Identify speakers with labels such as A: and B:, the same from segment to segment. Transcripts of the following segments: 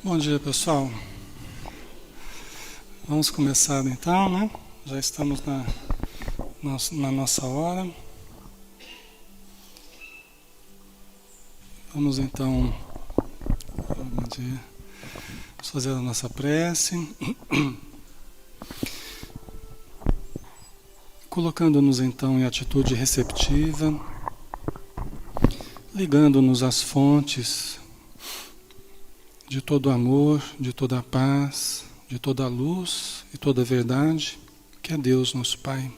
A: Bom dia, pessoal. Vamos começar então, né? Já estamos na nossa hora. Vamos então, bom dia, vamos fazer a nossa prece, colocando-nos então em atitude receptiva, ligando-nos às fontes de todo amor, de toda a paz, de toda a luz e toda a verdade, que é Deus, nosso Pai.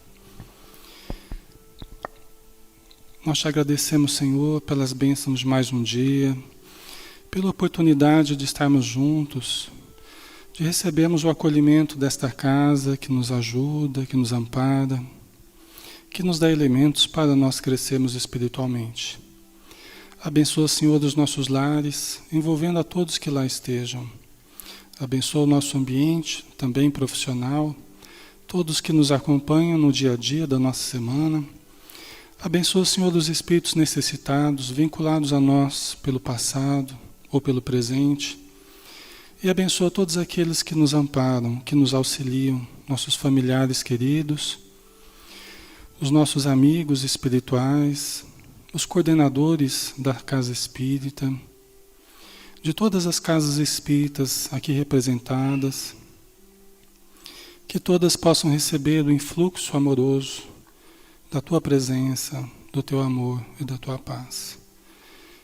A: Nós te agradecemos, Senhor, pelas bênçãos de mais um dia, pela oportunidade de estarmos juntos, de recebermos o acolhimento desta casa que nos ajuda, que nos ampara, que nos dá elementos para nós crescermos espiritualmente. Abençoa, Senhor, os nossos lares, envolvendo a todos que lá estejam. Abençoa o nosso ambiente, também profissional, todos que nos acompanham no dia a dia da nossa semana. Abençoa, Senhor, os espíritos necessitados, vinculados a nós pelo passado ou pelo presente. E abençoa todos aqueles que nos amparam, que nos auxiliam, nossos familiares queridos, os nossos amigos espirituais, os coordenadores da Casa Espírita, de todas as casas espíritas aqui representadas, que todas possam receber o influxo amoroso da Tua presença, do Teu amor e da Tua paz.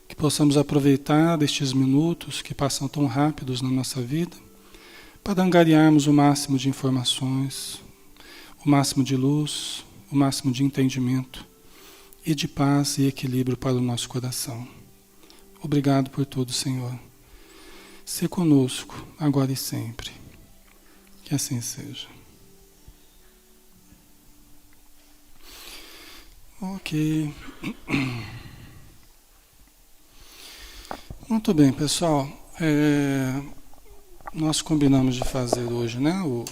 A: Que possamos aproveitar estes minutos que passam tão rápidos na nossa vida para angariarmos o máximo de informações, o máximo de luz, o máximo de entendimento e de paz e equilíbrio para o nosso coração. Obrigado por tudo, Senhor. Se conosco, agora e sempre. Que assim seja. Ok. Muito bem, pessoal. Nós combinamos de fazer hoje, né, o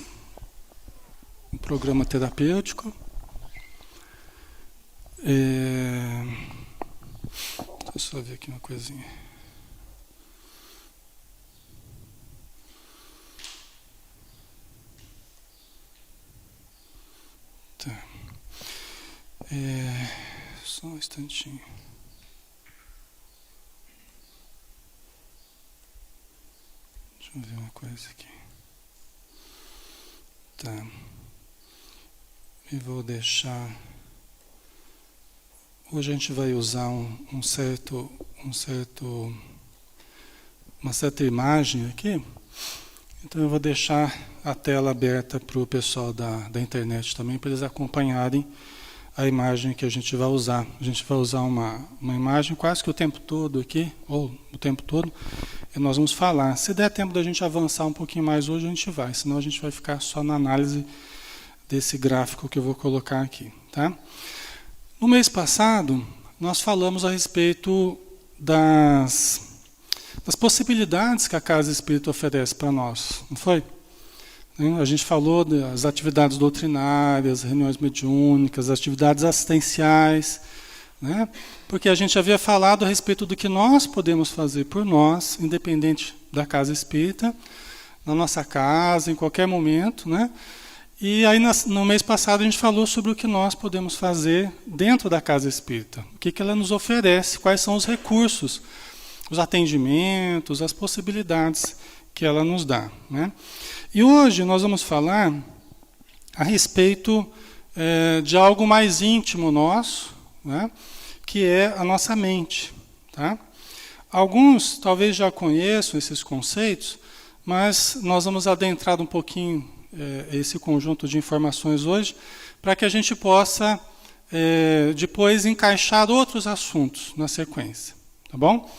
A: programa terapêutico. Deixa eu só ver aqui uma coisinha. Tá. Só um instantinho. Deixa eu ver uma coisa aqui. Tá. E vou deixar. Hoje a gente vai usar uma certa imagem aqui. Então eu vou deixar a tela aberta para o pessoal da internet também, para eles acompanharem a imagem que a gente vai usar. A gente vai usar uma imagem quase que o tempo todo aqui, ou o tempo todo, e nós vamos falar. Se der tempo da gente avançar um pouquinho mais hoje, a gente vai, senão a gente vai ficar só na análise desse gráfico que eu vou colocar aqui, tá? No mês passado, nós falamos a respeito das possibilidades que a Casa Espírita oferece para nós, não foi? A gente falou das atividades doutrinárias, reuniões mediúnicas, atividades assistenciais, né? Porque a gente havia falado a respeito do que nós podemos fazer por nós, independente da Casa Espírita, na nossa casa, em qualquer momento, né? E aí no mês passado a gente falou sobre o que nós podemos fazer dentro da Casa Espírita, o que ela nos oferece, quais são os recursos, os atendimentos, as possibilidades que ela nos dá, né? E hoje nós vamos falar a respeito de algo mais íntimo nosso, né? Que é a nossa mente, tá? Alguns talvez já conheçam esses conceitos, mas nós vamos adentrar um pouquinho esse conjunto de informações hoje, para que a gente possa depois encaixar outros assuntos na sequência, tá bom?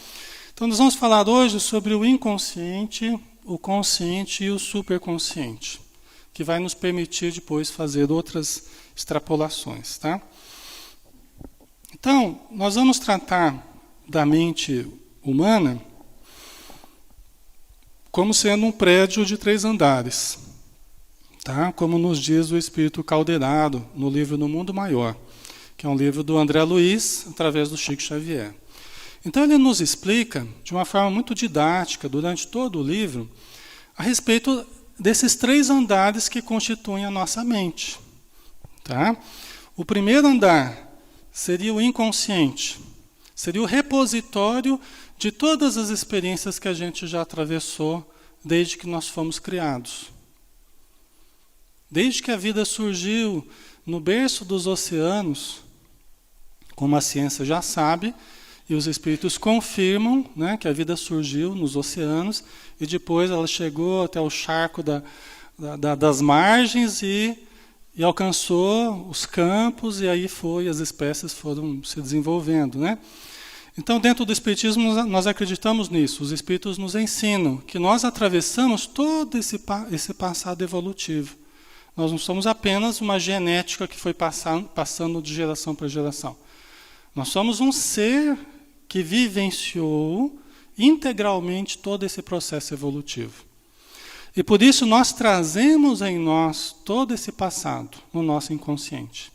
A: Então nós vamos falar hoje sobre o inconsciente, o consciente e o superconsciente, que vai nos permitir depois fazer outras extrapolações, tá? Então, nós vamos tratar da mente humana como sendo um prédio de 3 andares. Tá? Como nos diz o Espírito Calderaro, no livro No Mundo Maior, que é um livro do André Luiz, através do Chico Xavier. Então ele nos explica, de uma forma muito didática, durante todo o livro, a respeito desses 3 andares que constituem a nossa mente. Tá? O primeiro andar seria o inconsciente, seria o repositório de todas as experiências que a gente já atravessou desde que nós fomos criados. Desde que a vida surgiu no berço dos oceanos, como a ciência já sabe, e os espíritos confirmam, né, que a vida surgiu nos oceanos e depois ela chegou até o charco das margens e alcançou os campos, e aí as espécies foram se desenvolvendo, né? Então, dentro do Espiritismo, nós acreditamos nisso. Os Espíritos nos ensinam que nós atravessamos todo esse passado evolutivo. Nós não somos apenas uma genética que foi passando de geração para geração. Nós somos um ser que vivenciou integralmente todo esse processo evolutivo. E por isso nós trazemos em nós todo esse passado, no nosso inconsciente.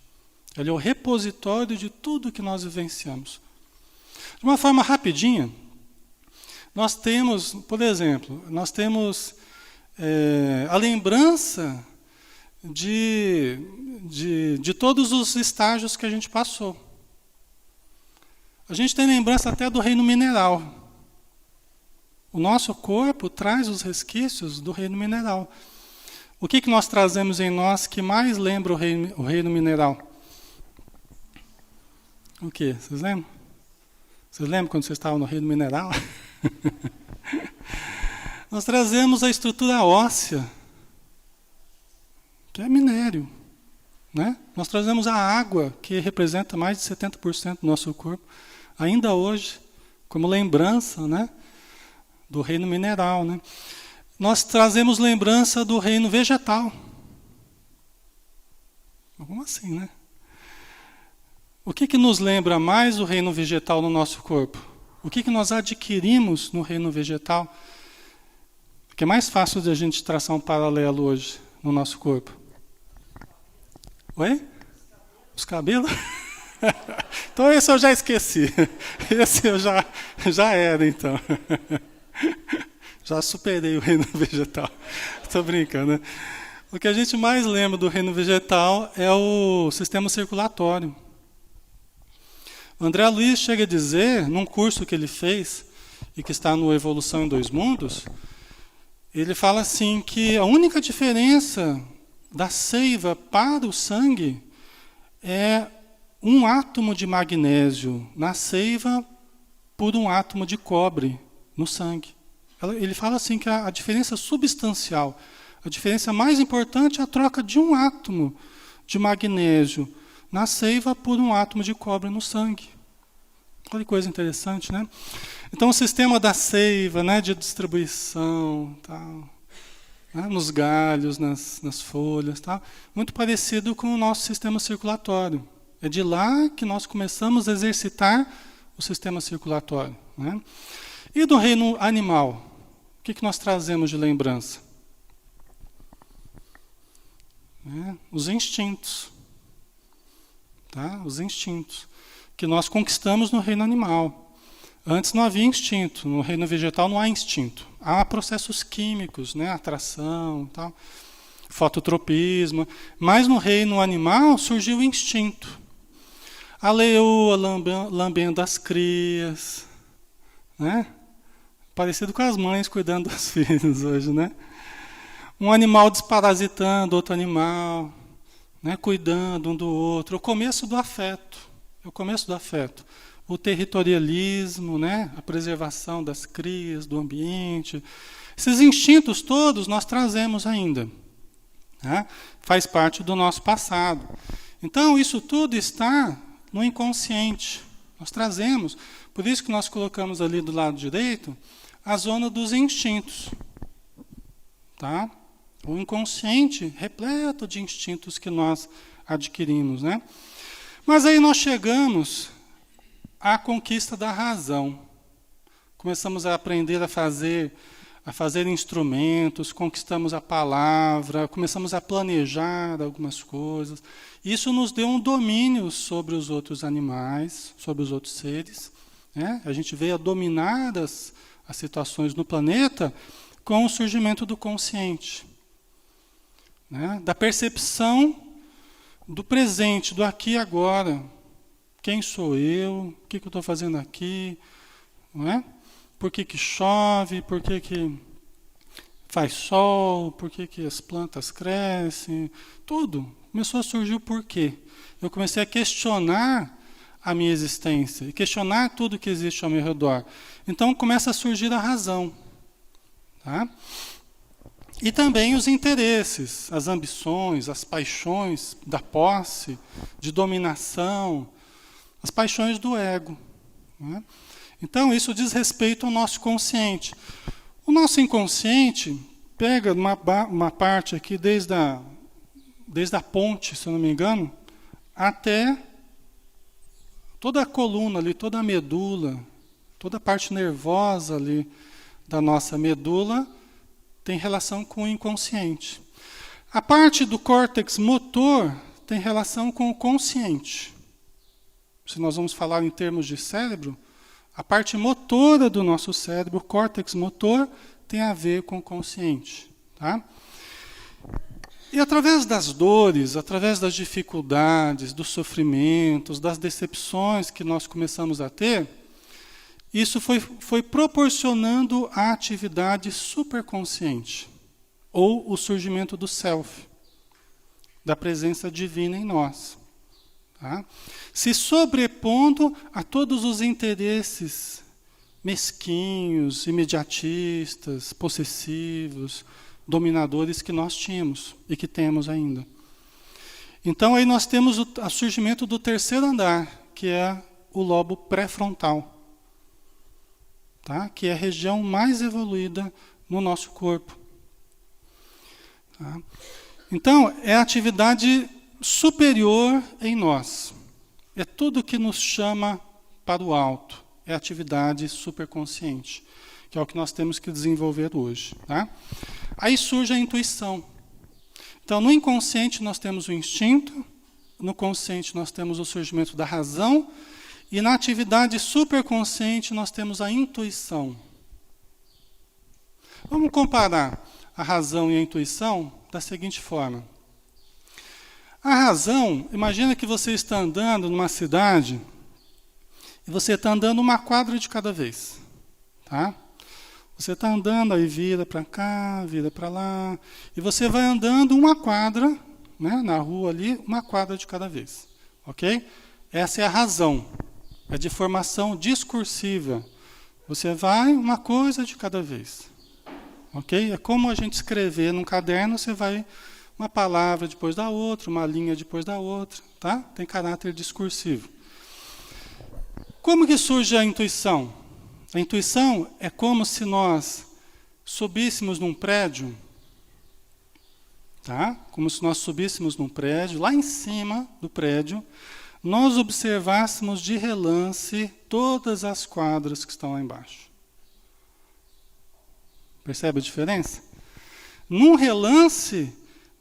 A: Ele é o repositório de tudo que nós vivenciamos. De uma forma rapidinha, nós temos, por exemplo, a lembrança de todos os estágios que a gente passou. A gente tem lembrança até do reino mineral. O nosso corpo traz os resquícios do reino mineral. O que nós trazemos em nós que mais lembra o reino mineral? O quê? Vocês lembram? Vocês lembram quando vocês estavam no reino mineral? Nós trazemos a estrutura óssea, que é minério. Né? Nós trazemos a água, que representa mais de 70% do nosso corpo, ainda hoje, como lembrança, né, do reino mineral. Né? Nós trazemos lembrança do reino vegetal. Como assim, né? O que nos lembra mais o reino vegetal no nosso corpo? O que nós adquirimos no reino vegetal? Porque é mais fácil de a gente traçar um paralelo hoje no nosso corpo. Oi? Os cabelos? Então esse eu já esqueci. Esse eu já era, então. Já superei o reino vegetal. Estou brincando, né? O que a gente mais lembra do reino vegetal é o sistema circulatório. O André Luiz chega a dizer, num curso que ele fez, e que está no Evolução em Dois Mundos, ele fala assim que a única diferença da seiva para o sangue é um átomo de magnésio na seiva por um átomo de cobre no sangue. Ele fala assim que a diferença substancial, a diferença mais importante é a troca de um átomo de magnésio na seiva por um átomo de cobre no sangue. Olha que coisa interessante, né? Então o sistema da seiva, né, de distribuição, tal, né, nos galhos, nas folhas, tal, muito parecido com o nosso sistema circulatório. É de lá que nós começamos a exercitar o sistema circulatório. Né? E do reino animal, o que nós trazemos de lembrança? Os instintos. Tá? Os instintos que nós conquistamos no reino animal. Antes não havia instinto, no reino vegetal não há instinto. Há processos químicos, né? Atração, tal, fototropismo, mas no reino animal surgiu o instinto. A leoa lambendo as crias, né? Parecido com as mães cuidando dos filhos hoje, né? Um animal desparasitando outro animal, né? Cuidando um do outro. O começo do afeto. É o começo do afeto. O territorialismo, né? A preservação das crias, do ambiente. Esses instintos todos nós trazemos ainda. Né? Faz parte do nosso passado. Então, isso tudo está no inconsciente. Nós trazemos. Por isso que nós colocamos ali do lado direito a zona dos instintos. Tá? O inconsciente repleto de instintos que nós adquirimos. Né? Mas aí nós chegamos à conquista da razão. Começamos a aprender a fazer instrumentos, conquistamos a palavra, começamos a planejar algumas coisas. Isso nos deu um domínio sobre os outros animais, sobre os outros seres, né? A gente veio a dominar as situações no planeta com o surgimento do consciente, né? Da percepção do presente, do aqui e agora. Quem sou eu? O que eu estou fazendo aqui? Não é? Por que chove? Por que faz sol? Por que as plantas crescem? Tudo. Começou a surgir o porquê. Eu comecei a questionar a minha existência e questionar tudo que existe ao meu redor. Então começa a surgir a razão. Tá? E também os interesses, as ambições, as paixões da posse, de dominação, as paixões do ego. Né? Então isso diz respeito ao nosso consciente. O nosso inconsciente pega uma parte aqui desde a ponte, se eu não me engano, até toda a coluna ali, toda a medula, toda a parte nervosa ali da nossa medula tem relação com o inconsciente. A parte do córtex motor tem relação com o consciente. Se nós vamos falar em termos de cérebro, a parte motora do nosso cérebro, o córtex motor, tem a ver com o consciente. Tá? E através das dores, através das dificuldades, dos sofrimentos, das decepções que nós começamos a ter, isso foi proporcionando a atividade superconsciente, ou o surgimento do self, da presença divina em nós. Tá? Se sobrepondo a todos os interesses mesquinhos, imediatistas, possessivos, dominadores que nós tínhamos e que temos ainda. Então aí nós temos o surgimento do terceiro andar, que é o lobo pré-frontal. Tá? Que é a região mais evoluída no nosso corpo. Tá? Então, é a atividade superior em nós. É tudo que nos chama para o alto. É a atividade superconsciente, que é o que nós temos que desenvolver hoje. Tá? Aí surge a intuição. Então, no inconsciente nós temos o instinto, no consciente nós temos o surgimento da razão, e na atividade superconsciente nós temos a intuição. Vamos comparar a razão e a intuição da seguinte forma. A razão, imagina que você está andando numa cidade e você está andando uma quadra de cada vez. Tá? Você está andando, aí vira para cá, vira para lá, e você vai andando uma quadra, né, na rua ali, uma quadra de cada vez. Ok? Essa é a razão. É de formação discursiva. Você vai uma coisa de cada vez. Ok? É como a gente escrever num caderno, você vai uma palavra depois da outra, uma linha depois da outra. Tá? Tem caráter discursivo. Como que surge a intuição? A intuição é como se nós subíssemos num prédio, tá? Como se nós subíssemos num prédio, lá em cima do prédio, nós observássemos de relance todas as quadras que estão lá embaixo. Percebe a diferença? Num relance,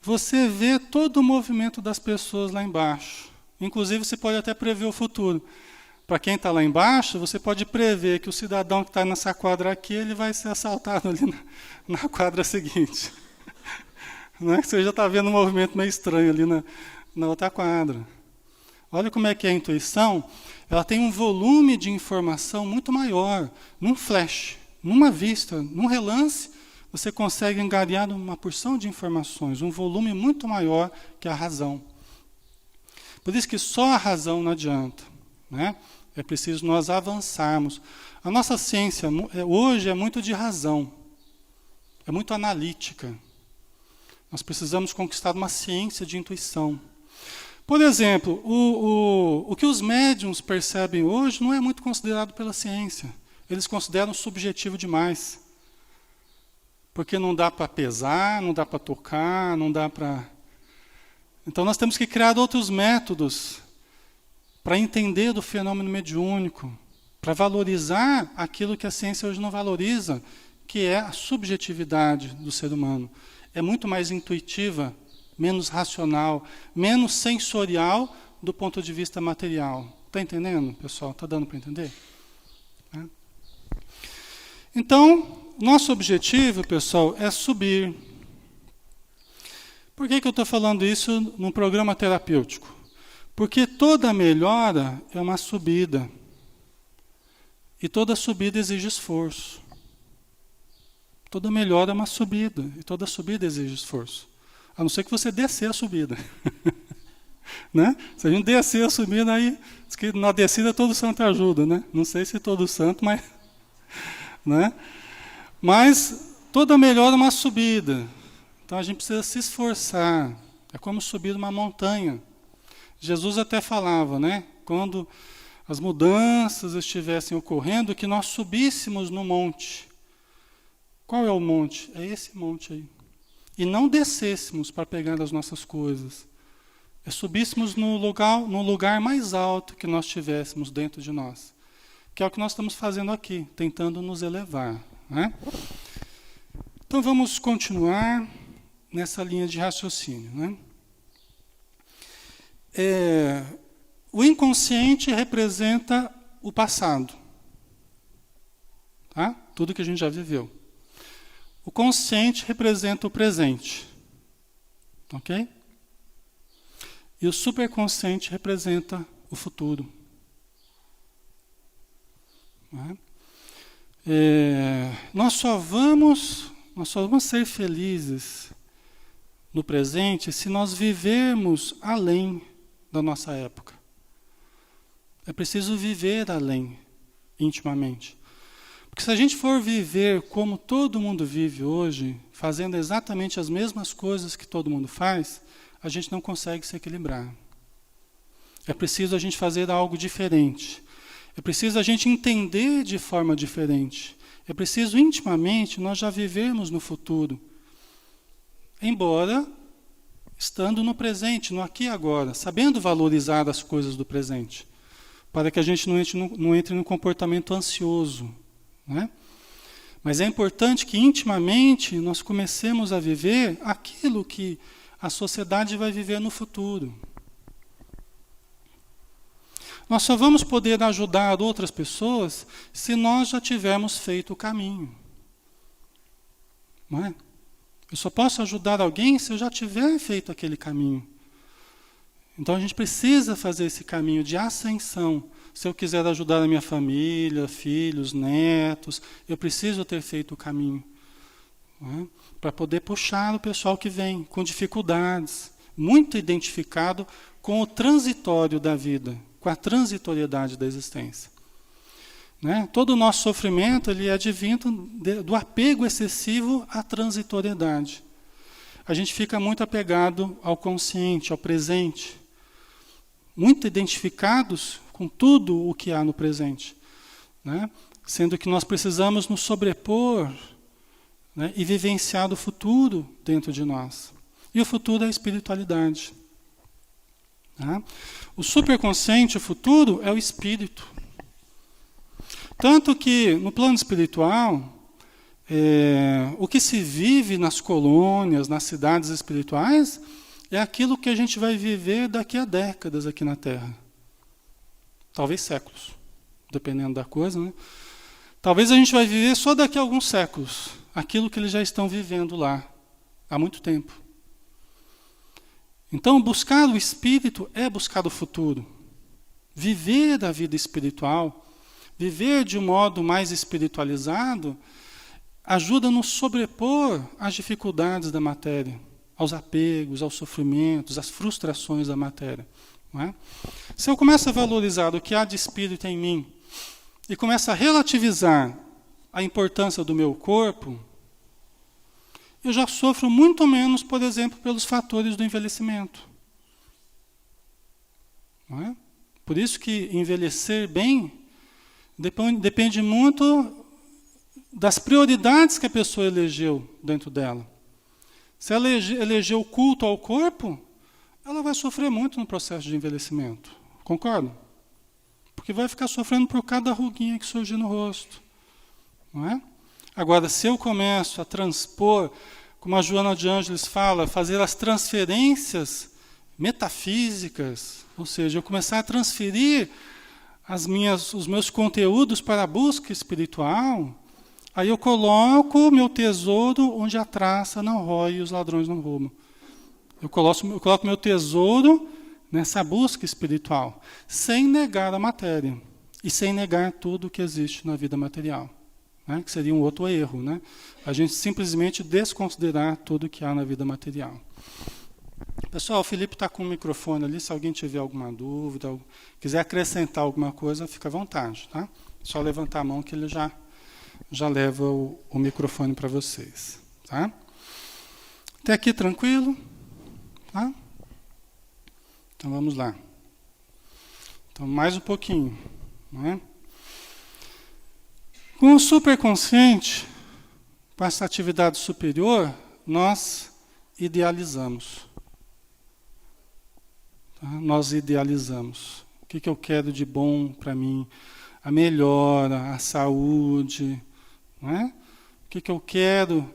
A: você vê todo o movimento das pessoas lá embaixo. Inclusive, você pode até prever o futuro. Para quem está lá embaixo, você pode prever que o cidadão que está nessa quadra aqui, ele vai ser assaltado ali na quadra seguinte. Não é? Você já está vendo um movimento meio estranho ali na outra quadra. Olha como é que é a intuição, ela tem um volume de informação muito maior. Num flash, numa vista, num relance, você consegue angariar uma porção de informações, um volume muito maior que a razão. Por isso que só a razão não adianta. Né? É preciso nós avançarmos. A nossa ciência hoje é muito de razão, é muito analítica. Nós precisamos conquistar uma ciência de intuição. Por exemplo, o que os médiuns percebem hoje não é muito considerado pela ciência. Eles consideram subjetivo demais. Porque não dá para pesar, não dá para tocar, não dá para... Então nós temos que criar outros métodos para entender do fenômeno mediúnico, para valorizar aquilo que a ciência hoje não valoriza, que é a subjetividade do ser humano. É muito mais intuitiva, menos racional, menos sensorial do ponto de vista material. Está entendendo, pessoal? Está dando para entender? Né? Então, nosso objetivo, pessoal, é subir. Por que eu estou falando isso num programa terapêutico? Porque toda melhora é uma subida. E toda subida exige esforço. Toda melhora é uma subida. E toda subida exige esforço. A não ser que você descer a subida. Né? Se a gente descer a subida, aí diz que na descida todo santo ajuda. Né? Não sei se todo santo, mas... Né? Mas toda melhora é uma subida. Então a gente precisa se esforçar. É como subir uma montanha. Jesus até falava, né? Quando as mudanças estivessem ocorrendo, que nós subíssemos no monte. Qual é o monte? É esse monte aí. E não descêssemos para pegar as nossas coisas. É subíssemos no lugar mais alto que nós tivéssemos dentro de nós. Que é o que nós estamos fazendo aqui, tentando nos elevar. Né? Então vamos continuar nessa linha de raciocínio. Né? O inconsciente representa o passado. Tá? Tudo que a gente já viveu. O consciente representa o presente. Ok? E o superconsciente representa o futuro. Né? Nós só vamos ser felizes no presente se nós vivermos além da nossa época. É preciso viver além, intimamente. Porque se a gente for viver como todo mundo vive hoje, fazendo exatamente as mesmas coisas que todo mundo faz, a gente não consegue se equilibrar. É preciso a gente fazer algo diferente. É preciso a gente entender de forma diferente. É preciso intimamente nós já vivermos no futuro. Embora estando no presente, no aqui e agora, sabendo valorizar as coisas do presente, para que a gente não entre no comportamento ansioso. Né? Mas é importante que intimamente nós comecemos a viver aquilo que a sociedade vai viver no futuro. Nós só vamos poder ajudar outras pessoas se nós já tivermos feito o caminho. Não é? Eu só posso ajudar alguém se eu já tiver feito aquele caminho. Então a gente precisa fazer esse caminho de ascensão. Se eu quiser ajudar a minha família, filhos, netos, eu preciso ter feito o caminho. Né? Para poder puxar o pessoal que vem com dificuldades, muito identificado com o transitório da vida, com a transitoriedade da existência. Né? Todo o nosso sofrimento ele é advindo do apego excessivo à transitoriedade. A gente fica muito apegado ao consciente, ao presente, muito identificados com tudo o que há no presente, né? Sendo que nós precisamos nos sobrepor, né? E vivenciar o futuro dentro de nós. E o futuro é a espiritualidade. Tá? O superconsciente, o futuro, é o espírito. Tanto que, no plano espiritual, o que se vive nas colônias, nas cidades espirituais, é aquilo que a gente vai viver daqui a décadas aqui na Terra. Talvez séculos, dependendo da coisa. Né? Talvez a gente vai viver só daqui a alguns séculos, aquilo que eles já estão vivendo lá, há muito tempo. Então, buscar o espírito é buscar o futuro. Viver a vida espiritual, viver de um modo mais espiritualizado, ajuda a nos sobrepor às dificuldades da matéria, aos apegos, aos sofrimentos, às frustrações da matéria. Não é? Se eu começo a valorizar o que há de espírito em mim e começo a relativizar a importância do meu corpo, eu já sofro muito menos, por exemplo, pelos fatores do envelhecimento. Não é? Por isso que envelhecer bem depende muito das prioridades que a pessoa elegeu dentro dela. Se ela elegeu o culto ao corpo, ela vai sofrer muito no processo de envelhecimento. Concorda? Porque vai ficar sofrendo por cada ruguinha que surge no rosto. Não é? Agora, se eu começo a transpor, como a Joana de Ângeles fala, fazer as transferências metafísicas, ou seja, eu começar a transferir os meus conteúdos para a busca espiritual, aí eu coloco o meu tesouro onde a traça não rói e os ladrões não roubam. Eu coloco meu tesouro nessa busca espiritual, sem negar a matéria e sem negar tudo que existe na vida material, né? Que seria um outro erro, né? A gente simplesmente desconsiderar tudo que há na vida material. Pessoal, o Felipe está com o microfone ali, se alguém tiver alguma dúvida, quiser acrescentar alguma coisa, fica à vontade, tá? Só levantar a mão que ele já leva o microfone para vocês, tá? Até aqui tranquilo? Tá? Então vamos lá. Então mais um pouquinho, né? Com o superconsciente, com essa atividade superior, nós idealizamos. Tá? Nós idealizamos. O que eu quero de bom para mim? A melhora, a saúde, não é? O que eu quero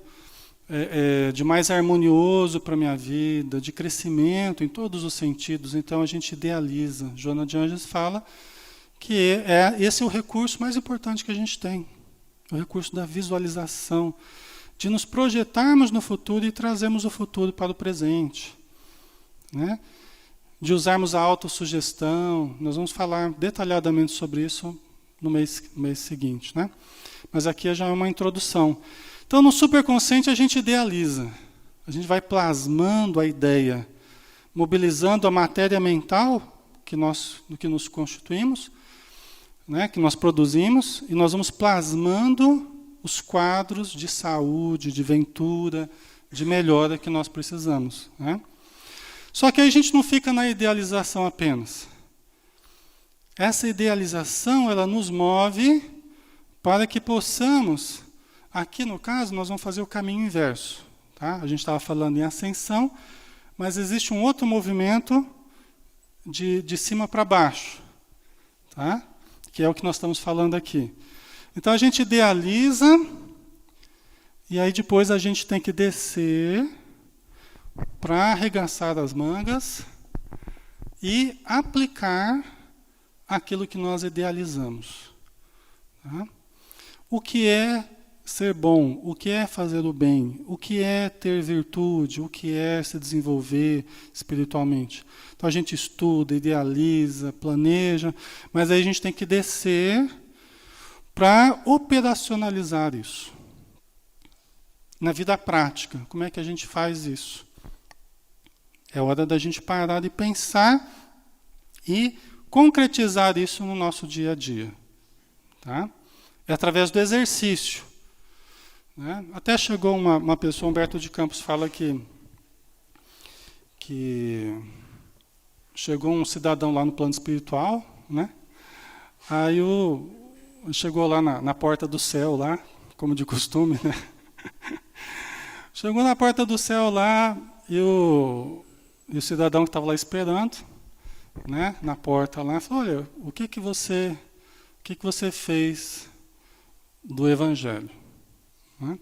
A: de mais harmonioso para a minha vida, de crescimento em todos os sentidos. Então a gente idealiza. Joana de Anjos fala que esse é o recurso mais importante que a gente tem. O recurso da visualização, de nos projetarmos no futuro e trazermos o futuro para o presente, né? De usarmos a autossugestão. Nós vamos falar detalhadamente sobre isso no mês seguinte, né? Mas aqui já é uma introdução. Então, no superconsciente, a gente idealiza. A gente vai plasmando a ideia, mobilizando a matéria mental do que nos constituímos, né, que nós produzimos, e nós vamos plasmando os quadros de saúde, de ventura, de melhora que nós precisamos, né? Só que aí a gente não fica na idealização apenas. Essa idealização, ela nos move para que possamos, aqui no caso, nós vamos fazer o caminho inverso, tá? A gente estava falando em ascensão, mas existe um outro movimento de cima para baixo, tá? Que é o que nós estamos falando aqui. Então a gente idealiza, e aí depois a gente tem que descer para arregaçar as mangas e aplicar aquilo que nós idealizamos. Tá? O que é ser bom? O que é fazer o bem? O que é ter virtude? O que é se desenvolver espiritualmente? Então a gente estuda, idealiza, planeja, mas aí a gente tem que descer para operacionalizar isso. Na vida prática, como é que a gente faz isso? É hora da gente parar e pensar e concretizar isso no nosso dia a dia. Tá? É através do exercício. Né? Até chegou uma pessoa, Humberto de Campos fala que chegou um cidadão lá no plano espiritual, né? Aí chegou lá na porta do céu, lá, como de costume, né? Chegou na porta do céu lá e o cidadão que estava lá esperando, né, na porta lá, falou: olha, o que você fez do Evangelho? Né?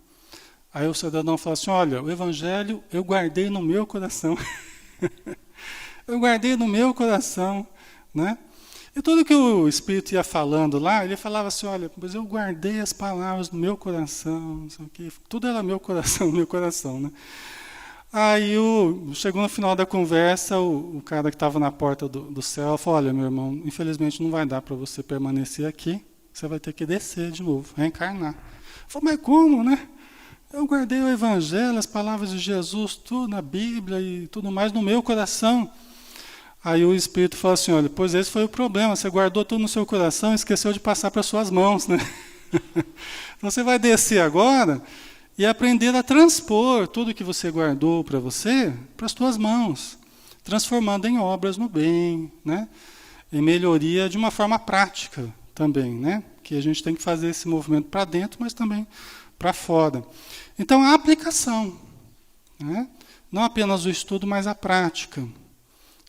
A: Aí o cidadão falou assim: olha, o Evangelho eu guardei no meu coração. Eu guardei no meu coração, né? E tudo que o Espírito ia falando lá, ele falava assim: olha, mas eu guardei as palavras no meu coração, não sei o quê. Tudo era meu coração, né? Aí chegou no final da conversa, o cara que estava na porta do céu falou: olha, meu irmão, infelizmente não vai dar para você permanecer aqui, você vai ter que descer de novo, reencarnar. Falei: mas como, né? Eu guardei o Evangelho, as palavras de Jesus, tudo na Bíblia e tudo mais no meu coração. Aí o Espírito falou assim: olha, pois esse foi o problema, você guardou tudo no seu coração e esqueceu de passar para as suas mãos, né? Então você vai descer agora e aprender a transpor tudo que você guardou para você para as suas mãos, transformando em obras no bem, né? Em melhoria de uma forma prática também, né? Que a gente tem que fazer esse movimento para dentro, mas também para fora. Então a aplicação, né? Não apenas o estudo, mas a prática.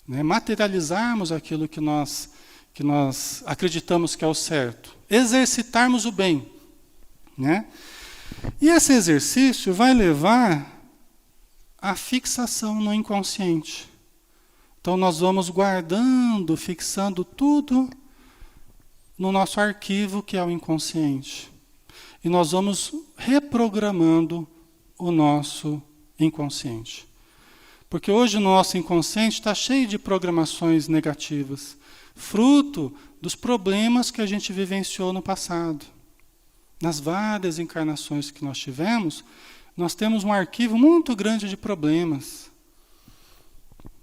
A: Né? Materializarmos aquilo que nós acreditamos que é o certo. Exercitarmos o bem. Né? E esse exercício vai levar à fixação no inconsciente. Então nós vamos guardando, fixando tudo no nosso arquivo que é o inconsciente. E nós vamos reprogramando o nosso inconsciente. Porque hoje o nosso inconsciente está cheio de programações negativas, fruto dos problemas que a gente vivenciou no passado. Nas várias encarnações que nós tivemos, nós temos um arquivo muito grande de problemas,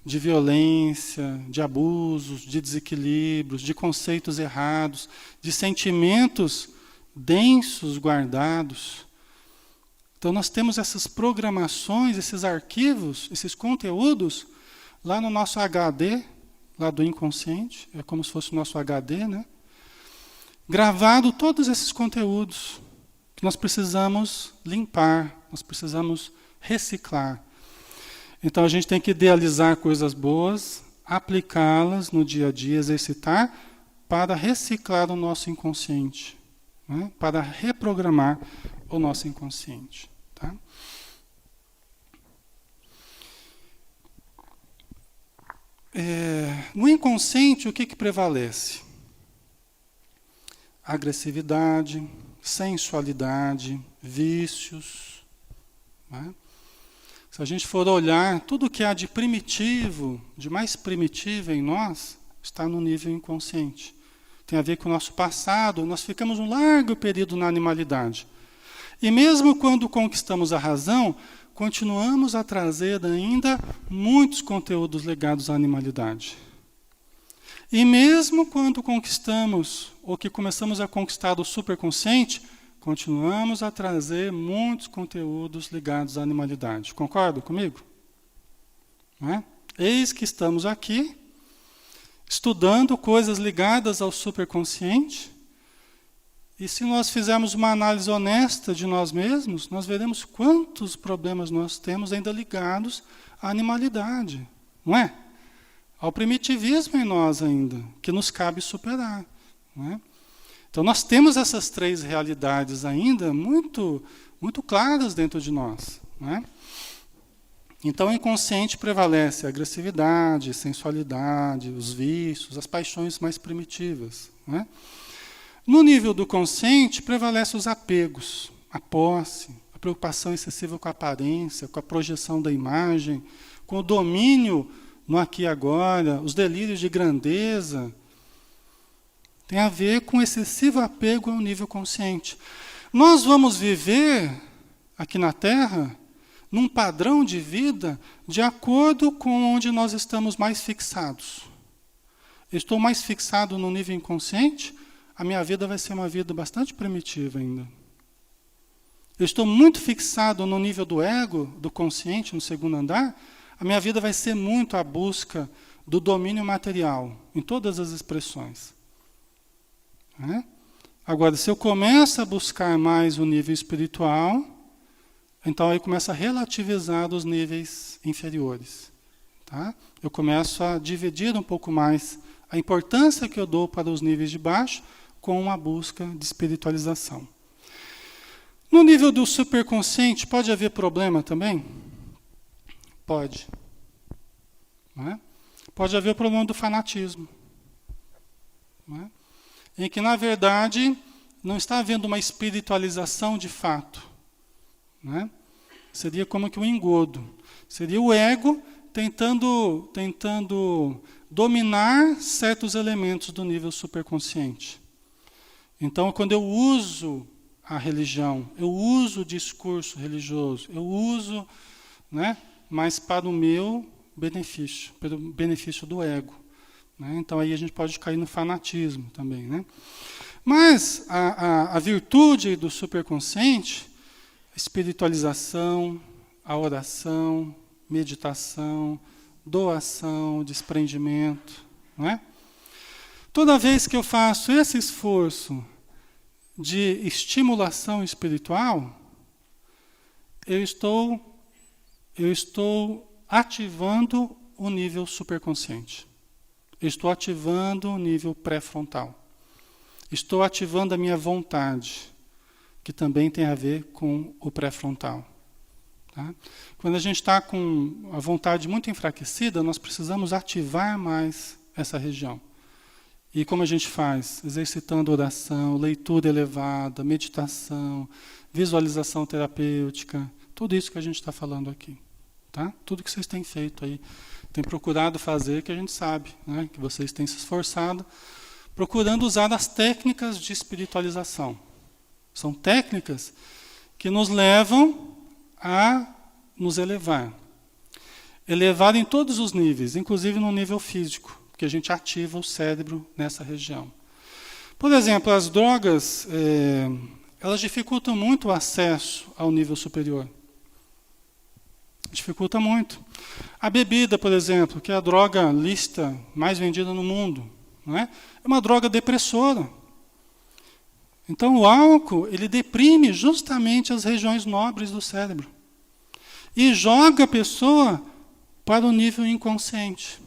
A: de violência, de abusos, de desequilíbrios, de conceitos errados, de sentimentos densos guardados. Então nós temos essas programações, esses arquivos, esses conteúdos lá no nosso HD, lá do inconsciente, é como se fosse o nosso HD, né? Gravado todos esses conteúdos que nós precisamos limpar, nós precisamos reciclar. Então a gente tem que idealizar coisas boas, aplicá-las no dia a dia, exercitar, para reciclar o nosso inconsciente, né? Para reprogramar o nosso inconsciente. Tá? No inconsciente, o que prevalece? Agressividade, sensualidade, vícios. Né? Se a gente for olhar, tudo que há de primitivo, de mais primitivo em nós, está no nível inconsciente. Tem a ver com o nosso passado, nós ficamos um largo período na animalidade. E mesmo quando conquistamos a razão, continuamos a trazer ainda muitos conteúdos ligados à animalidade. E mesmo quando conquistamos, ou que começamos a conquistar o superconsciente, continuamos a trazer muitos conteúdos ligados à animalidade. Concorda comigo? Não é? Eis que estamos aqui, estudando coisas ligadas ao superconsciente, e se nós fizermos uma análise honesta de nós mesmos, nós veremos quantos problemas nós temos ainda ligados à animalidade, não é? Ao primitivismo em nós ainda, que nos cabe superar. Não é? Então nós temos essas três realidades ainda muito, muito claras dentro de nós. Não é? Então o inconsciente prevalece a agressividade, a sensualidade, os vícios, as paixões mais primitivas. Não é? No nível do consciente, prevalece os apegos, a posse, a preocupação excessiva com a aparência, com a projeção da imagem, com o domínio no aqui e agora, os delírios de grandeza. Tem a ver com excessivo apego ao nível consciente. Nós vamos viver aqui na Terra num padrão de vida de acordo com onde nós estamos mais fixados. Eu estou mais fixado no nível inconsciente, a minha vida vai ser uma vida bastante primitiva ainda. Eu estou muito fixado no nível do ego, do consciente, no segundo andar, a minha vida vai ser muito a busca do domínio material, em todas as expressões. Né? Agora, se eu começo a buscar mais o nível espiritual, então aí começa a relativizar os níveis inferiores. Tá? Eu começo a dividir um pouco mais a importância que eu dou para os níveis de baixo com uma busca de espiritualização. No nível do superconsciente, pode haver problema também? Pode. Não é? Pode haver o problema do fanatismo. Não é? Em que, na verdade, não está havendo uma espiritualização de fato. Não é? Seria como que um engodo. Seria o ego tentando dominar certos elementos do nível superconsciente. Então, quando eu uso a religião, eu uso o discurso religioso, eu uso, né, mas para o meu benefício, para o benefício do ego. Né? Então, aí a gente pode cair no fanatismo também. Né? Mas a virtude do superconsciente, a espiritualização, a oração, meditação, doação, desprendimento. Não é? Toda vez que eu faço esse esforço de estimulação espiritual, eu estou ativando o nível superconsciente. Eu estou ativando o nível pré-frontal. Estou ativando a minha vontade, que também tem a ver com o pré-frontal. Tá? Quando a gente está com a vontade muito enfraquecida, nós precisamos ativar mais essa região. E como a gente faz? Exercitando oração, leitura elevada, meditação, visualização terapêutica, tudo isso que a gente está falando aqui. Tá? Tudo que vocês têm feito aí, têm procurado fazer, que a gente sabe, né? Que vocês têm se esforçado, procurando usar as técnicas de espiritualização. São técnicas que nos levam a nos elevar. Elevar em todos os níveis, inclusive no nível físico, porque a gente ativa o cérebro nessa região. Por exemplo, as drogas, elas dificultam muito o acesso ao nível superior. Dificulta muito. A bebida, por exemplo, que é a droga lícita mais vendida no mundo, não é? É uma droga depressora. Então o álcool, ele deprime justamente as regiões nobres do cérebro. E joga a pessoa para o nível inconsciente.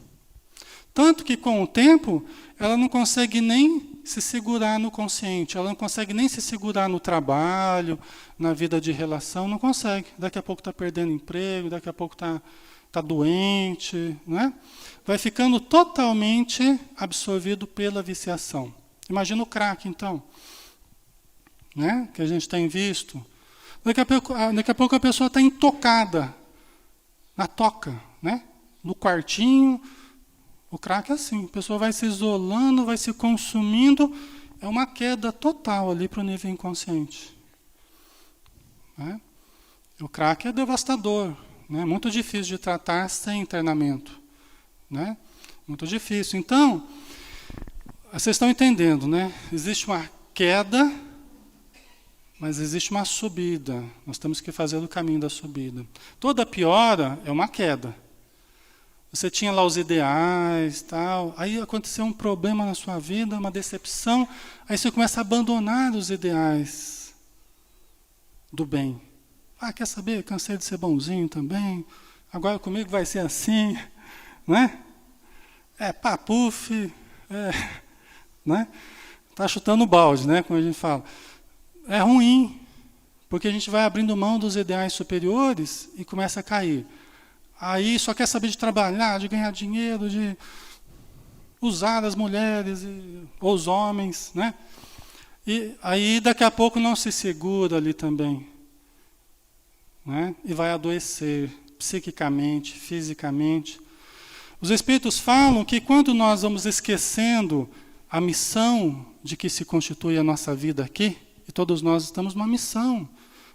A: Tanto que com o tempo, ela não consegue nem se segurar no consciente, ela não consegue nem se segurar no trabalho, na vida de relação, não consegue. Daqui a pouco está perdendo emprego, daqui a pouco está doente, né? Vai ficando totalmente absorvido pela viciação. Imagina o crack, então, né? Que a gente tem visto. Daqui a pouco a pessoa está intocada, na toca, né? No quartinho. O crack é assim, a pessoa vai se isolando, vai se consumindo, é uma queda total ali para o nível inconsciente. Né? O crack é devastador, né? Muito difícil de tratar sem internamento. Né? Muito difícil. Então, vocês estão entendendo, né? Existe uma queda, mas existe uma subida. Nós temos que fazer o caminho da subida. Toda piora é uma queda. Você tinha lá os ideais, tal, aí aconteceu um problema na sua vida, uma decepção, aí você começa a abandonar os ideais do bem. Ah, quer saber? Cansei de ser bonzinho também, agora comigo vai ser assim, né? Papuf, né? Tá chutando balde, né? Como a gente fala. É ruim, porque a gente vai abrindo mão dos ideais superiores e começa a cair. Aí só quer saber de trabalhar, de ganhar dinheiro, de usar as mulheres ou os homens, né? E aí daqui a pouco não se segura ali também, né? E vai adoecer psiquicamente, fisicamente. Os Espíritos falam que quando nós vamos esquecendo a missão de que se constitui a nossa vida aqui, e todos nós estamos numa missão,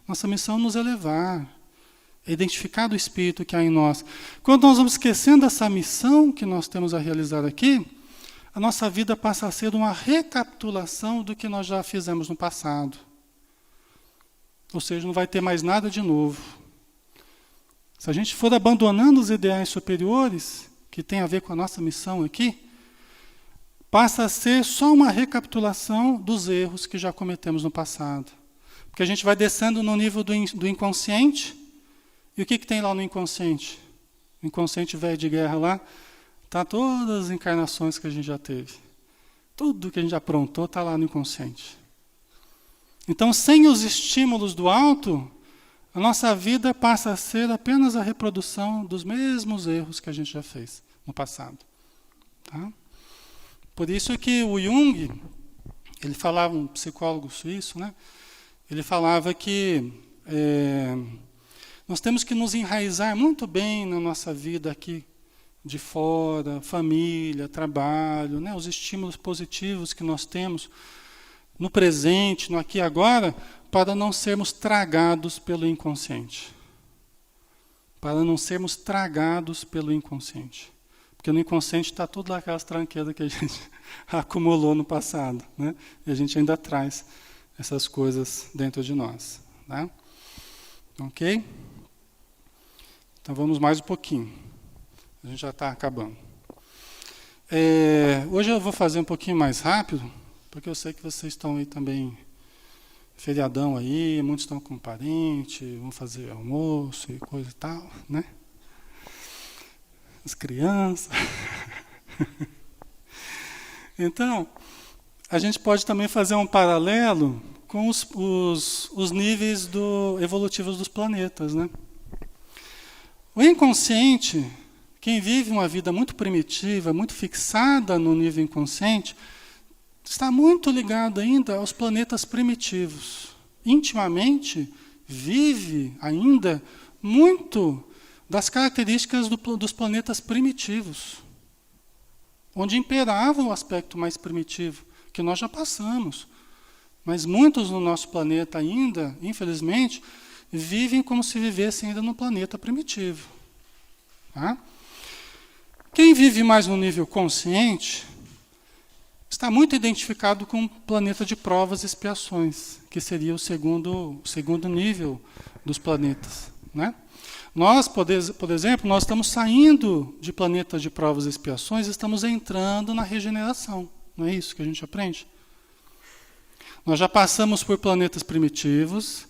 A: nossa missão é nos elevar, é identificar o Espírito que há em nós. Quando nós vamos esquecendo essa missão que nós temos a realizar aqui, a nossa vida passa a ser uma recapitulação do que nós já fizemos no passado. Ou seja, não vai ter mais nada de novo. Se a gente for abandonando os ideais superiores, que tem a ver com a nossa missão aqui, passa a ser só uma recapitulação dos erros que já cometemos no passado. Porque a gente vai descendo no nível do inconsciente. E o que tem lá no inconsciente? O inconsciente velho de guerra lá, está todas as encarnações que a gente já teve. Tudo que a gente aprontou está lá no inconsciente. Então, sem os estímulos do alto, a nossa vida passa a ser apenas a reprodução dos mesmos erros que a gente já fez no passado. Tá? Por isso que o Jung, ele falava, um psicólogo suíço, né? Ele falava que nós temos que nos enraizar muito bem na nossa vida aqui de fora, família, trabalho, né? Os estímulos positivos que nós temos no presente, no aqui e agora, para não sermos tragados pelo inconsciente. Para não sermos tragados pelo inconsciente. Porque no inconsciente está tudo aquelas tranqueiras que a gente acumulou no passado, né? E a gente ainda traz essas coisas dentro de nós. Tá? Ok? Então vamos mais um pouquinho. A gente já está acabando. Hoje eu vou fazer um pouquinho mais rápido, porque eu sei que vocês estão aí também, feriadão aí, muitos estão com parente, vão fazer almoço e coisa e tal, né? As crianças. Então, a gente pode também fazer um paralelo com os níveis evolutivos dos planetas, né? O inconsciente, quem vive uma vida muito primitiva, muito fixada no nível inconsciente, está muito ligado ainda aos planetas primitivos. Intimamente, vive ainda muito das características dos planetas primitivos, onde imperava o aspecto mais primitivo, que nós já passamos. Mas muitos no nosso planeta ainda, infelizmente, vivem como se vivessem ainda no planeta primitivo. Tá? Quem vive mais no nível consciente está muito identificado com o planeta de provas e expiações, que seria o segundo nível dos planetas. Né? Nós, por exemplo, nós estamos saindo de planetas de provas e expiações e estamos entrando na regeneração. Não é isso que a gente aprende? Nós já passamos por planetas primitivos,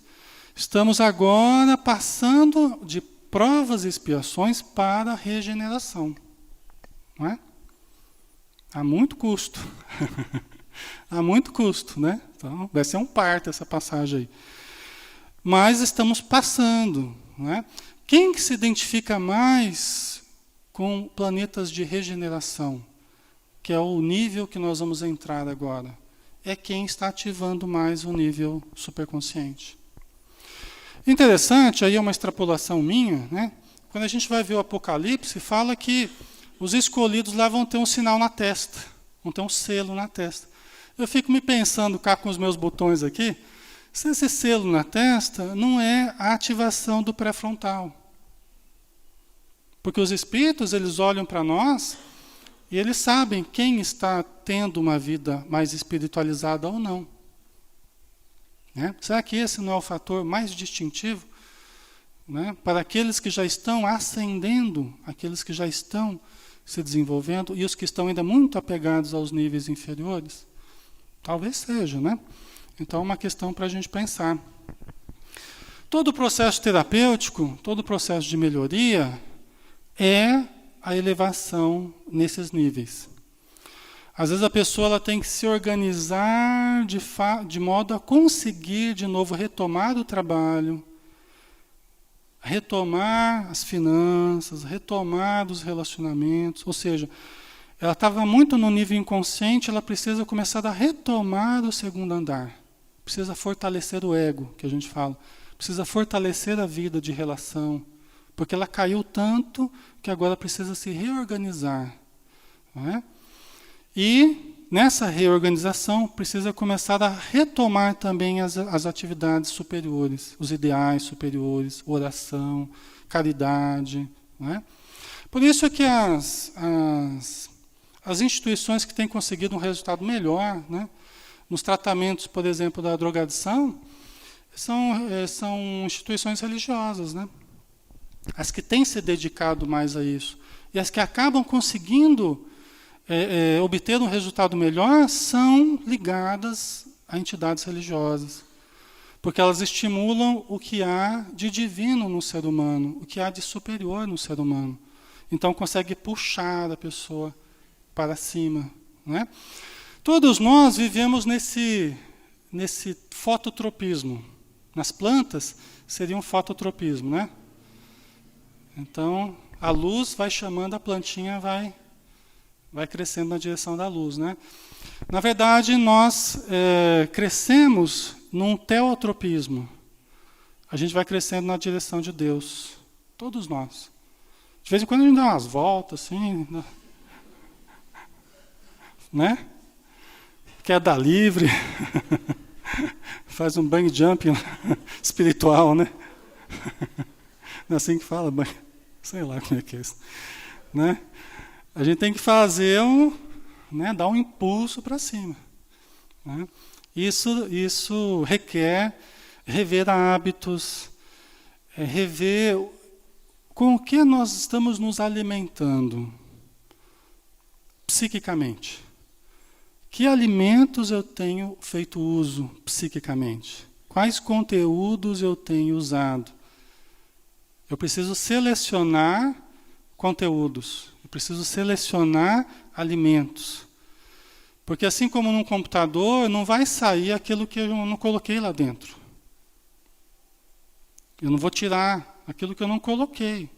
A: estamos agora passando de provas e expiações para a regeneração. Não é? Há muito custo. Há muito custo, né? Então, vai ser um parto essa passagem aí. Mas estamos passando. Não é? Quem que se identifica mais com planetas de regeneração, que é o nível que nós vamos entrar agora? É quem está ativando mais o nível superconsciente. Interessante, aí é uma extrapolação minha, né? Quando a gente vai ver o Apocalipse, fala que os escolhidos lá vão ter um sinal na testa, vão ter um selo na testa. Eu fico me pensando cá com os meus botões aqui, se esse selo na testa não é a ativação do pré-frontal. Porque os espíritos, eles olham para nós e eles sabem quem está tendo uma vida mais espiritualizada ou não. Né? Será que esse não é o fator mais distintivo? Né? Para aqueles que já estão ascendendo, aqueles que já estão se desenvolvendo e os que estão ainda muito apegados aos níveis inferiores? Talvez seja, né? Então é uma questão para a gente pensar. Todo o processo terapêutico, todo o processo de melhoria é a elevação nesses níveis. Às vezes a pessoa ela tem que se organizar de modo a conseguir de novo retomar o trabalho, retomar as finanças, retomar os relacionamentos, ou seja, ela estava muito no nível inconsciente, ela precisa começar a retomar o segundo andar, precisa fortalecer o ego, que a gente fala, precisa fortalecer a vida de relação, porque ela caiu tanto que agora precisa se reorganizar. Não é? E nessa reorganização precisa começar a retomar também as atividades superiores, os ideais superiores, oração, caridade. Não é? Por isso é que as instituições que têm conseguido um resultado melhor, né, nos tratamentos, por exemplo, da drogadição, são instituições religiosas, né? As que têm se dedicado mais a isso. E as que acabam conseguindo obter um resultado melhor são ligadas a entidades religiosas. Porque elas estimulam o que há de divino no ser humano, o que há de superior no ser humano. Então consegue puxar a pessoa para cima. Né? Todos nós vivemos nesse fototropismo. Nas plantas seria um fototropismo, né? Então, a luz vai chamando, a plantinha vai crescendo na direção da luz. Né? Na verdade, nós crescemos num teotropismo. A gente vai crescendo na direção de Deus. Todos nós. De vez em quando a gente dá umas voltas, assim, né? Queda livre. Faz um bang jump espiritual, né? Não é assim que fala, sei lá como é que é isso. Né? A gente tem que fazer dar um impulso para cima. Né? Isso requer rever hábitos, rever com o que nós estamos nos alimentando psiquicamente. Que alimentos eu tenho feito uso psiquicamente? Quais conteúdos eu tenho usado? Eu preciso selecionar conteúdos, eu preciso selecionar alimentos. Porque assim como num computador, não vai sair aquilo que eu não coloquei lá dentro. Eu não vou tirar aquilo que eu não coloquei.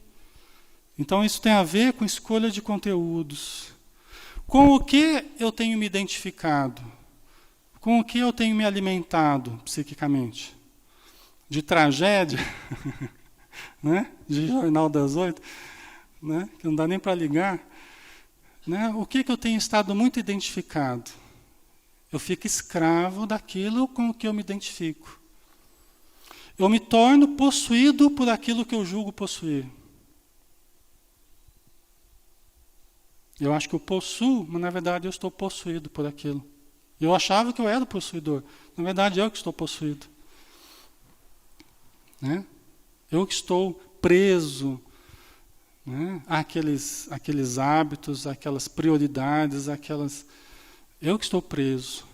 A: Então isso tem a ver com escolha de conteúdos. Com o que eu tenho me identificado? Com o que eu tenho me alimentado psiquicamente? De tragédia, né? De Jornal das 8, né? Que não dá nem para ligar. Né? O que eu tenho estado muito identificado? Eu fico escravo daquilo com o que eu me identifico. Eu me torno possuído por aquilo que eu julgo possuir. Eu acho que eu possuo, mas na verdade eu estou possuído por aquilo. Eu achava que eu era o possuidor. Na verdade, eu que estou possuído. Né? Eu que estou preso, né? Àqueles hábitos, aquelas prioridades, eu que estou preso.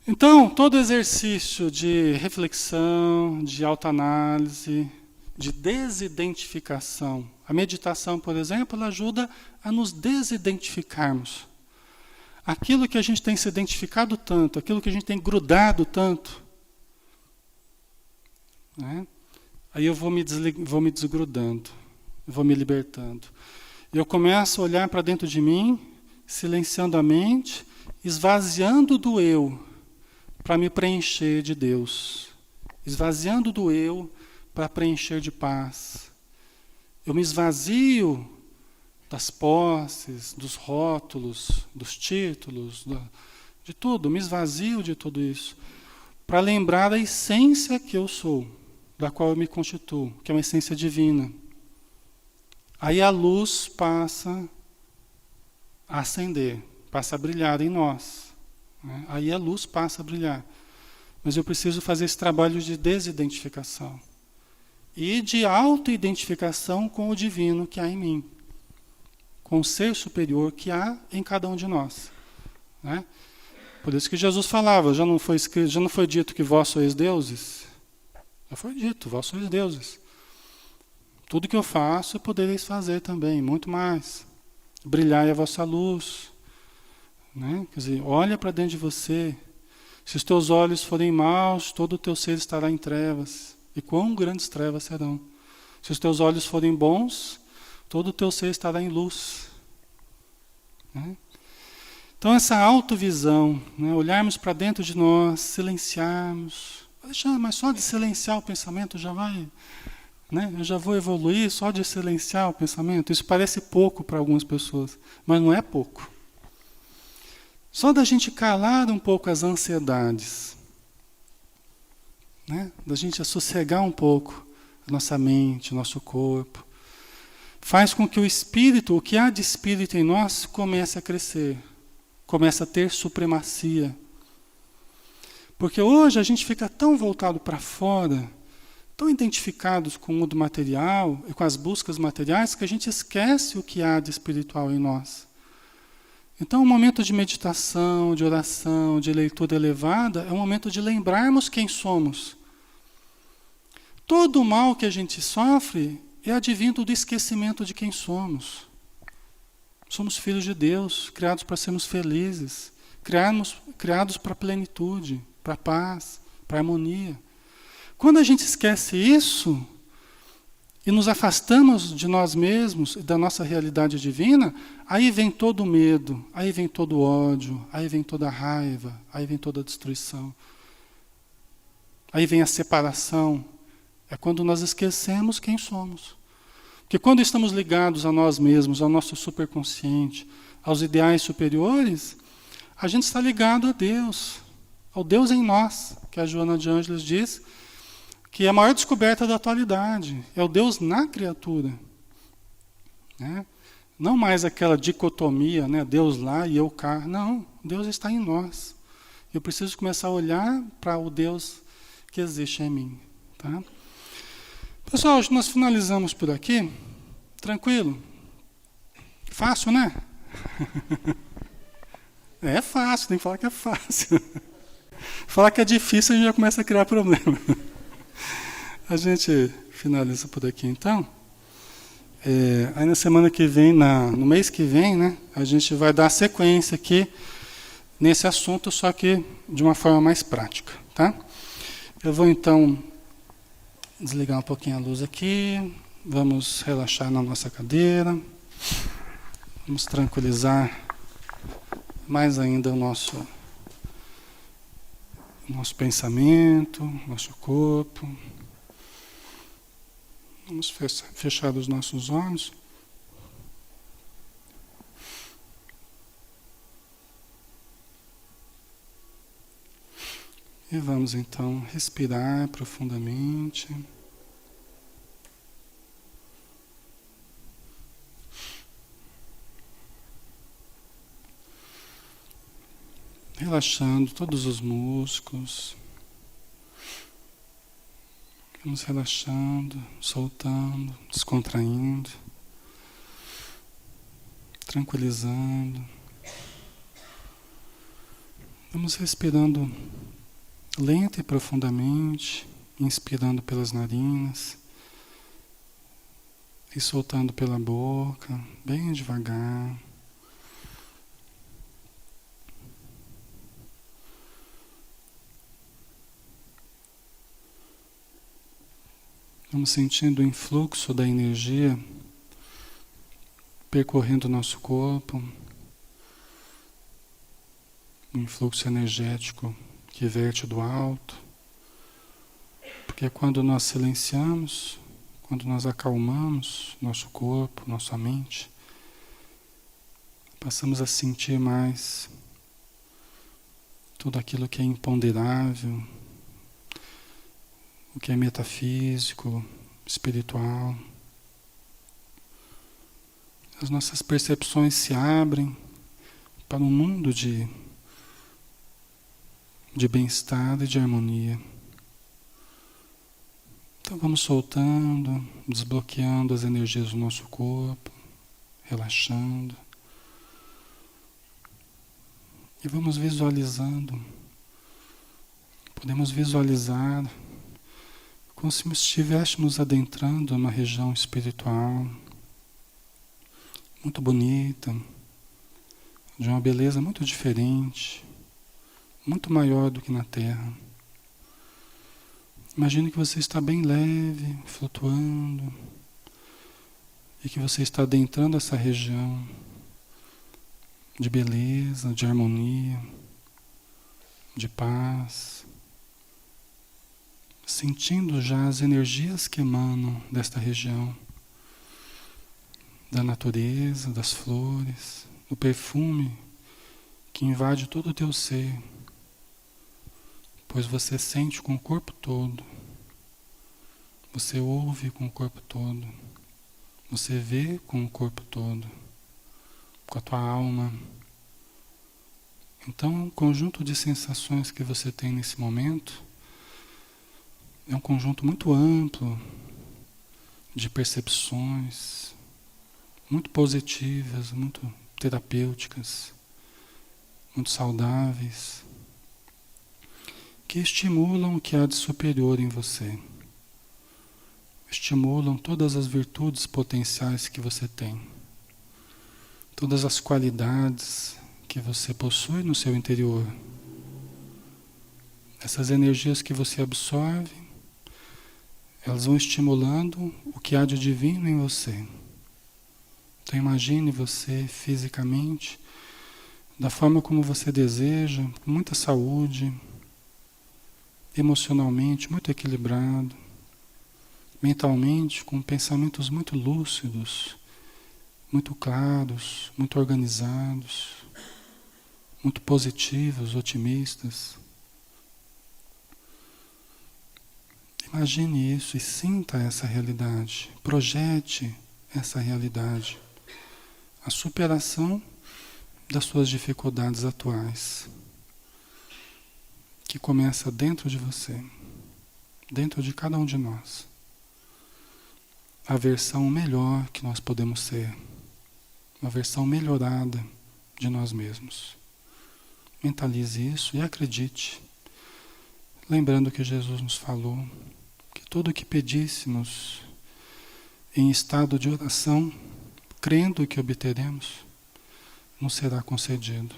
A: Então, todo exercício de reflexão, de autoanálise, de desidentificação. A meditação, por exemplo, ela ajuda a nos desidentificarmos. Aquilo que a gente tem se identificado tanto, aquilo que a gente tem grudado tanto, né? Aí eu vou me desgrudando, vou me libertando. Eu começo a olhar para dentro de mim, silenciando a mente, esvaziando do eu, para me preencher de Deus. Esvaziando do eu, para preencher de paz. Eu me esvazio das posses, dos rótulos, dos títulos, de tudo, me esvazio de tudo isso, para lembrar da essência que eu sou, da qual eu me constituo, que é uma essência divina. Aí a luz passa a acender, passa a brilhar em nós. Né? Aí a luz passa a brilhar. Mas eu preciso fazer esse trabalho de desidentificação e de autoidentificação com o divino que há em mim, com o ser superior que há em cada um de nós. Né? Por isso que Jesus falava, já não foi dito que vós sois deuses? Já foi dito, vós sois deuses. Tudo que eu faço, podereis fazer também, muito mais. Brilhai a vossa luz. Né? Quer dizer, olha para dentro de você. Se os teus olhos forem maus, todo o teu ser estará em trevas. E quão grandes trevas serão. Se os teus olhos forem bons, todo o teu ser estará em luz. Né? Então essa autovisão, né? Olharmos para dentro de nós, silenciarmos. Mas só de silenciar o pensamento já vai, né? Eu já vou evoluir só de silenciar o pensamento. Isso parece pouco para algumas pessoas, mas não é pouco. Só da gente calar um pouco as ansiedades, né? Da gente sossegar um pouco a nossa mente, o nosso corpo, faz com que o espírito, o que há de espírito em nós, comece a crescer, comece a ter supremacia. Porque hoje a gente fica tão voltado para fora, tão identificados com o mundo material e com as buscas materiais, que a gente esquece o que há de espiritual em nós. Então, um momento de meditação, de oração, de leitura elevada, é um momento de lembrarmos quem somos. Todo o mal que a gente sofre é advindo do esquecimento de quem somos. Somos filhos de Deus, criados para sermos felizes, criados para a plenitude, para a paz, para a harmonia. Quando a gente esquece isso e nos afastamos de nós mesmos e da nossa realidade divina, aí vem todo o medo, aí vem todo o ódio, aí vem toda a raiva, aí vem toda a destruição. Aí vem a separação. É quando nós esquecemos quem somos. Porque quando estamos ligados a nós mesmos, ao nosso superconsciente, aos ideais superiores, a gente está ligado a Deus, ao Deus em nós, que a Joana de Ângeles diz, que é a maior descoberta da atualidade, é o Deus na criatura. Né? Não mais aquela dicotomia, né? Deus lá e eu cá. Não, Deus está em nós. Eu preciso começar a olhar para o Deus que existe em mim. Tá? Pessoal, hoje nós finalizamos por aqui. Tranquilo? Fácil, né? É fácil, tem que falar que é fácil. Falar que é difícil, a gente já começa a criar problema. A gente finaliza por aqui, então. Aí na semana que vem, no mês que vem, né, a gente vai dar sequência aqui nesse assunto, só que de uma forma mais prática. Tá? Eu vou, então, desligar um pouquinho a luz aqui. Vamos relaxar na nossa cadeira. Vamos tranquilizar mais ainda o nosso nosso pensamento, nosso corpo. Vamos fechar os nossos olhos. E vamos então respirar profundamente. Relaxando todos os músculos. Vamos relaxando, soltando, descontraindo, tranquilizando. Vamos respirando lenta e profundamente, inspirando pelas narinas e soltando pela boca, bem devagar. Vamos sentindo o influxo da energia percorrendo o nosso corpo, um influxo energético que verte do alto, porque quando nós silenciamos, quando nós acalmamos nosso corpo, nossa mente, passamos a sentir mais tudo aquilo que é imponderável, o que é metafísico, espiritual. As nossas percepções se abrem para um mundo de bem-estar e de harmonia. Então vamos soltando, desbloqueando as energias do nosso corpo, relaxando. E vamos visualizando. Podemos visualizar como se estivéssemos adentrando uma região espiritual muito bonita, de uma beleza muito diferente, muito maior do que na Terra. Imagine que você está bem leve, flutuando, e que você está adentrando essa região de beleza, de harmonia, de paz, sentindo já as energias que emanam desta região, da natureza, das flores, o perfume que invade todo o teu ser, pois você sente com o corpo todo, você ouve com o corpo todo, você vê com o corpo todo, com a tua alma. Então, o conjunto de sensações que você tem nesse momento é um conjunto muito amplo de percepções, muito positivas, muito terapêuticas, muito saudáveis, que estimulam o que há de superior em você. Estimulam todas as virtudes potenciais que você tem, todas as qualidades que você possui no seu interior. Essas energias que você absorve, elas vão estimulando o que há de divino em você. Então imagine você fisicamente, da forma como você deseja, com muita saúde, emocionalmente muito equilibrado, mentalmente com pensamentos muito lúcidos, muito claros, muito organizados, muito positivos, otimistas. Imagine isso e sinta essa realidade, projete essa realidade, a superação das suas dificuldades atuais, que começa dentro de você, dentro de cada um de nós. A versão melhor que nós podemos ser, uma versão melhorada de nós mesmos. Mentalize isso e acredite, lembrando que Jesus nos falou que tudo o que pedíssemos em estado de oração, crendo que obteremos, nos será concedido.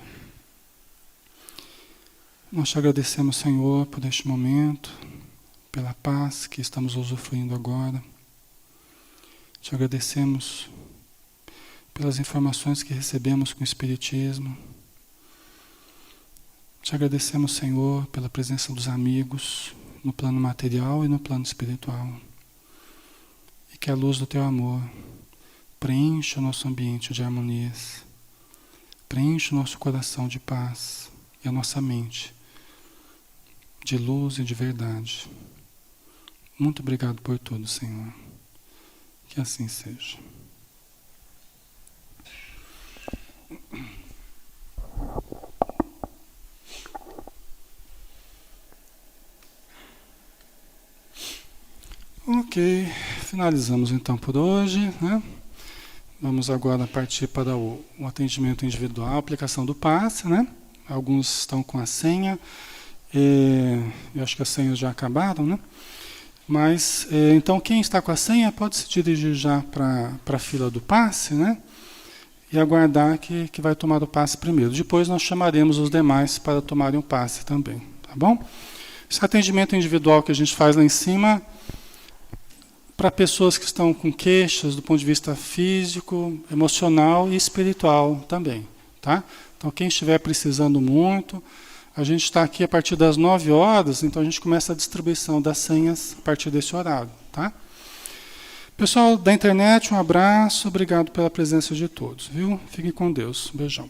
A: Nós te agradecemos, Senhor, por este momento, pela paz que estamos usufruindo agora. Te agradecemos pelas informações que recebemos com o Espiritismo. Te agradecemos, Senhor, pela presença dos amigos no plano material e no plano espiritual. E que a luz do Teu amor preencha o nosso ambiente de harmonias, preencha o nosso coração de paz e a nossa mente de luz e de verdade. Muito obrigado por tudo, Senhor. Que assim seja. Ok, finalizamos então por hoje, né? Vamos agora partir para o atendimento individual, aplicação do passe, né? Alguns estão com a senha, eu acho que as senhas já acabaram, né? Mas, então quem está com a senha pode se dirigir já para a fila do passe, né? E aguardar que vai tomar o passe primeiro. Depois nós chamaremos os demais para tomarem o passe também, tá bom? Esse atendimento individual que a gente faz lá em cima, para pessoas que estão com queixas do ponto de vista físico, emocional e espiritual também, tá? Então quem estiver precisando muito, a gente está aqui a partir das 9 horas, então a gente começa a distribuição das senhas a partir desse horário, tá? Pessoal da internet, um abraço, obrigado pela presença de todos, viu? Fiquem com Deus, um beijão.